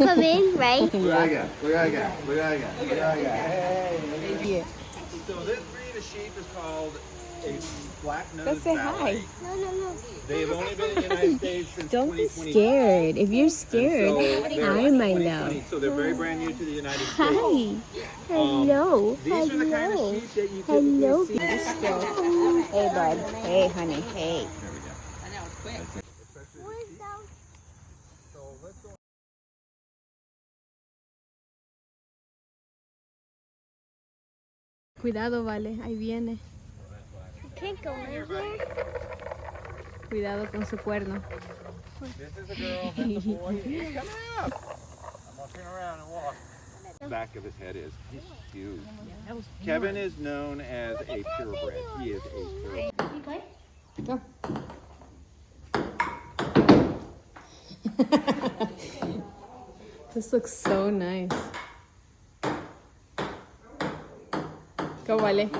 you come in, right? Hey. Yeah. So this breed of sheep is called a black-nosed Let's say Valais. hi. No. They've only been in the United States since Don't be 2020. scared. If you're And scared, so they're hi, my 2020, love. so they're very brand new to the United States. Hi. Hello. These are the kind of Hello. sheep that you Hello. typically see. You're scared. Hey, bud. Hey, honey. Hey. Cuidado, vale. Ahí viene. Can't go in here. Cuidado con su cuerno. This is a girl, that's a boy. He's coming up. I'm gonna turn around and walk. The back of his head is. He's huge. Kevin is known as a purebred. He is a purebred. Go. This looks so nice. Go, Vale.